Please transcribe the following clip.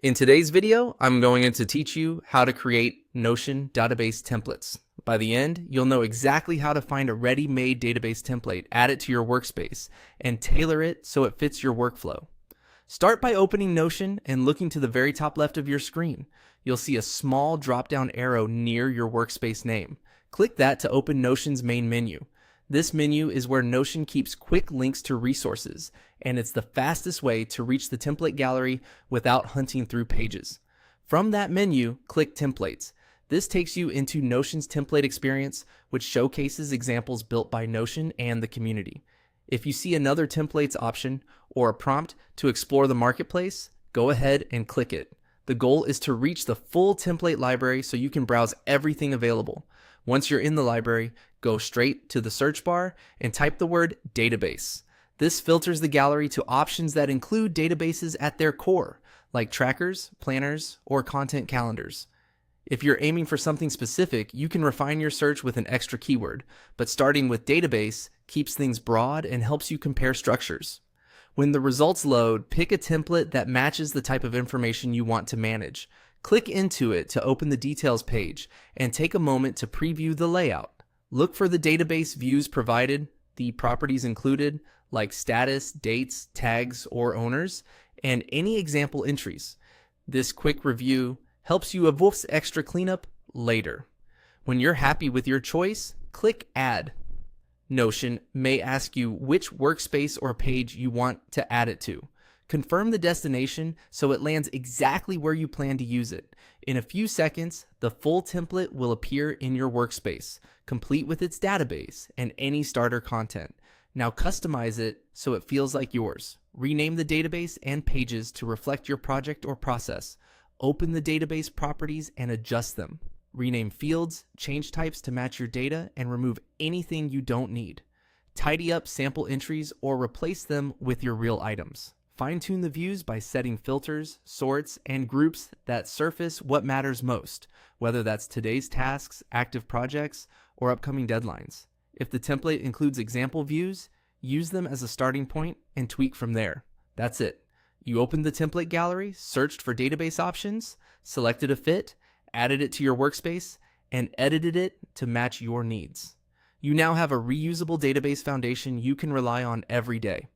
In today's video, I'm going to teach you how to create Notion database templates. By the end, you'll know exactly how to find a ready-made database template, add it to your workspace, and tailor it so it fits your workflow. Start by opening Notion and looking to the very top left of your screen. You'll see a small drop-down arrow near your workspace name. Click that to open Notion's main menu. This menu is where Notion keeps quick links to resources, and it's the fastest way to reach the template gallery without hunting through pages. From that menu, click Templates. This takes you into Notion's template experience, which showcases examples built by Notion and the community. If you see another templates option or a prompt to explore the marketplace, go ahead and click it. The goal is to reach the full template library so you can browse everything available. Once you're in the library, go straight to the search bar and type the word database. This filters the gallery to options that include databases at their core, like trackers, planners, or content calendars. If you're aiming for something specific, you can refine your search with an extra keyword, but starting with database keeps things broad and helps you compare structures. When the results load, pick a template that matches the type of information you want to manage. Click into it to open the details page and take a moment to preview the layout. Look for the database views provided, the properties included, like status, dates, tags, or owners, and any example entries. This quick review helps you avoid extra cleanup later. When you're happy with your choice, click Add. Notion may ask you which workspace or page you want to add it to. Confirm the destination so it lands exactly where you plan to use it. In a few seconds, the full template will appear in your workspace, complete with its database and any starter content. Now customize it so it feels like yours. Rename the database and pages to reflect your project or process. Open the database properties and adjust them. Rename fields, change types to match your data, and remove anything you don't need. Tidy up sample entries or replace them with your real items. Fine-tune the views by setting filters, sorts, and groups that surface what matters most, whether that's today's tasks, active projects, or upcoming deadlines. If the template includes example views, use them as a starting point and tweak from there. That's it. You opened the template gallery, searched for database options, selected a fit, added it to your workspace, and edited it to match your needs. You now have a reusable database foundation you can rely on every day.